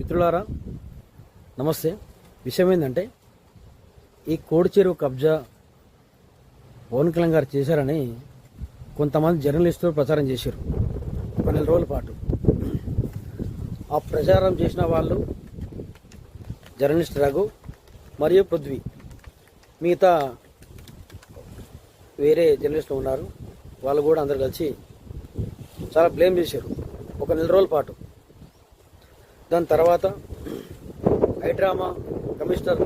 మిత్రులారా నమస్తే. విషయం ఏంటంటే ఈ కోడి చెరువు కబ్జా పవన్ కళ్యాణ్ గారు చేశారని కొంతమంది జర్నలిస్టులు ప్రచారం చేశారు ఒక నెల రోజుల పాటు. ఆ ప్రచారం చేసిన వాళ్ళు జర్నలిస్ట్ రఘు మరియు పృథ్వీ, మిగతా వేరే జర్నలిస్టులు ఉన్నారు, వాళ్ళు కూడా అందరు కలిసి చాలా బ్లేమ్ చేశారు ఒక నెల రోజుల పాటు. దాని తర్వాత హైడ్రామా కమిషనర్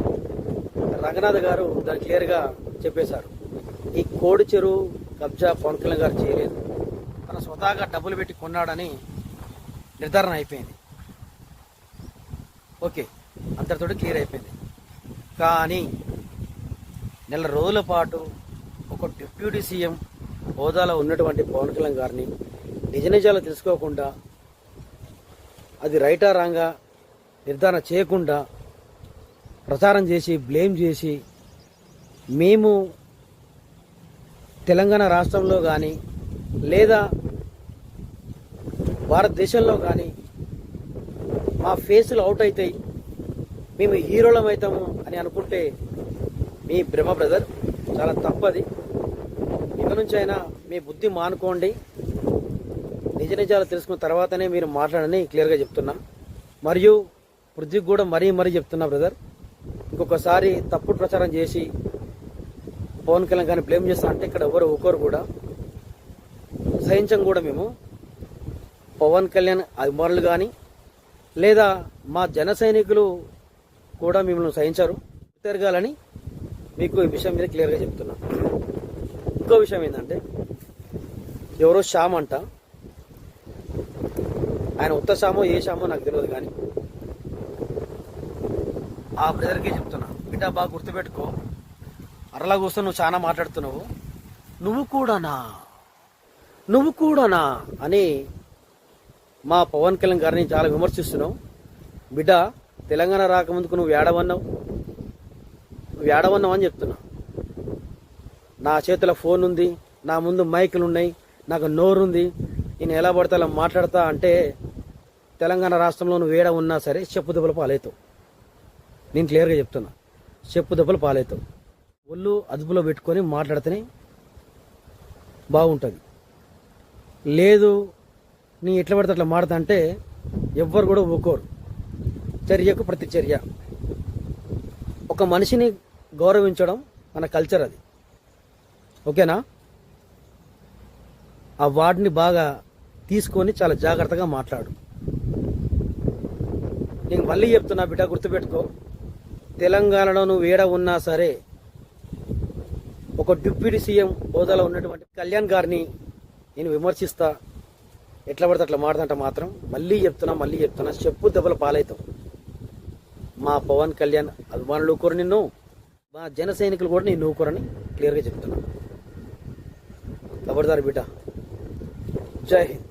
రంగనాథ్ గారు దాన్ని క్లియర్గా చెప్పేశారు. ఈ కోడి చెరువు కబ్జా పవన్ కళ్యాణ్ గారు చేయలేదు, తన స్వతహాగా డబ్బులు పెట్టి కొన్నాడని నిర్ధారణ అయిపోయింది. ఓకే, అంతటితోటి క్లియర్ అయిపోయింది. కానీ నెల రోజుల పాటు ఒక డిప్యూటీ సీఎం హోదాలో ఉన్నటువంటి పవన్ కళ్యాణ్ గారిని నిజ నిజాలు తెలుసుకోకుండా, అది రైటా రాంగా నిర్ధారణ చేయకుండా ప్రచారం చేసి బ్లేమ్ చేసి, మేము తెలంగాణ రాష్ట్రంలో కానీ లేదా భారతదేశంలో కానీ మా ఫేసులు అవుట్ అవుతాయి, మేము హీరోలం అవుతాము అని అనుకుంటే మీ భ్రమ బ్రదర్, చాలా తప్పది. ఇక నుంచి అయినా మీ బుద్ధి మానుకోండి, నిజ నిజాలు తెలుసుకున్న తర్వాతనే మీరు మాట్లాడని క్లియర్గా చెప్తున్నా. మరియు పృథ్వీకి కూడా మరీ చెప్తున్నా బ్రదర్, ఇంకొకసారి తప్పుడు ప్రచారం చేసి పవన్ కళ్యాణ్ గారిని బ్లేమ్ చేస్తా అంటే ఇక్కడ ఎవరు ఒకరు కూడా సహించం. కూడా మేము పవన్ కళ్యాణ్ అభిమానులు కానీ లేదా మా జన సైనికులు కూడా మిమ్మల్ని సహించారు. తిరగాలని మీకు ఈ విషయం మీద క్లియర్గా చెప్తున్నా. ఇంకో విషయం ఏంటంటే, ఎవరో శ్యామ్ అంట, ఆయన ఉత్త శ్యామో ఏ శ్యామో నాకు తెలియదు, కానీ ఆ బ్రదర్కే చెప్తున్నా, బిడ్డ బాగా గుర్తుపెట్టుకో, అరలా కూర్చొని నువ్వు చాలా మాట్లాడుతున్నావు, నువ్వు కూడానా అని మా పవన్ కళ్యాణ్ గారిని చాలా విమర్శిస్తున్నావు. బిడ్డ, తెలంగాణ రాకముందుకు నువ్వు ఏడవన్నావు అని చెప్తున్నా. నా చేతిలో ఫోన్ ఉంది, నా ముందు మైకులు ఉన్నాయి, నాకు నోరుంది, నేను ఎలా పడితే అలా మాట్లాడతా అంటే తెలంగాణ రాష్ట్రంలో నువ్వు ఏడ ఉన్నా సరే చెప్పు దెబ్బలు పాలవుతావు. నేను క్లియర్గా చెప్తున్నా, చెప్పు దెబ్బలు పాలవుతావు. ఒళ్ళు అదుపులో పెట్టుకొని మాట్లాడితేనే బాగుంటుంది. లేదు నీ ఎట్లా పడితే అట్లా మాడతా అంటే ఎవ్వరు కూడా ఒక్కోరు. చర్యకు ప్రతి చర్య. ఒక మనిషిని గౌరవించడం మన కల్చర్, అది ఓకేనా? ఆ వార్డుని బాగా తీసుకొని చాలా జాగ్రత్తగా మాట్లాడు. నేను మళ్ళీ చెప్తున్నా బిడ్డ, గుర్తుపెట్టుకో, తెలంగాణలో నువ్వు ఏడ ఉన్నా సరే ఒక డిప్యూటీ సీఎం హోదాలో ఉన్నటువంటి కళ్యాణ్ గారిని నేను విమర్శిస్తా, ఎట్లా పడితే అట్లా మాట్లాడంట మాత్రం మళ్ళీ చెప్తున్నా, చెప్పు దెబ్బల పాలవుతాం. మా పవన్ కళ్యాణ్ అభిమానులు ఊకోరు నిన్ను, మా జన సైనికులు కూడా నేను ఊకోరని క్లియర్గా చెప్తున్నా. ఖబర్దార్ బిడ్డ. జై హింద్.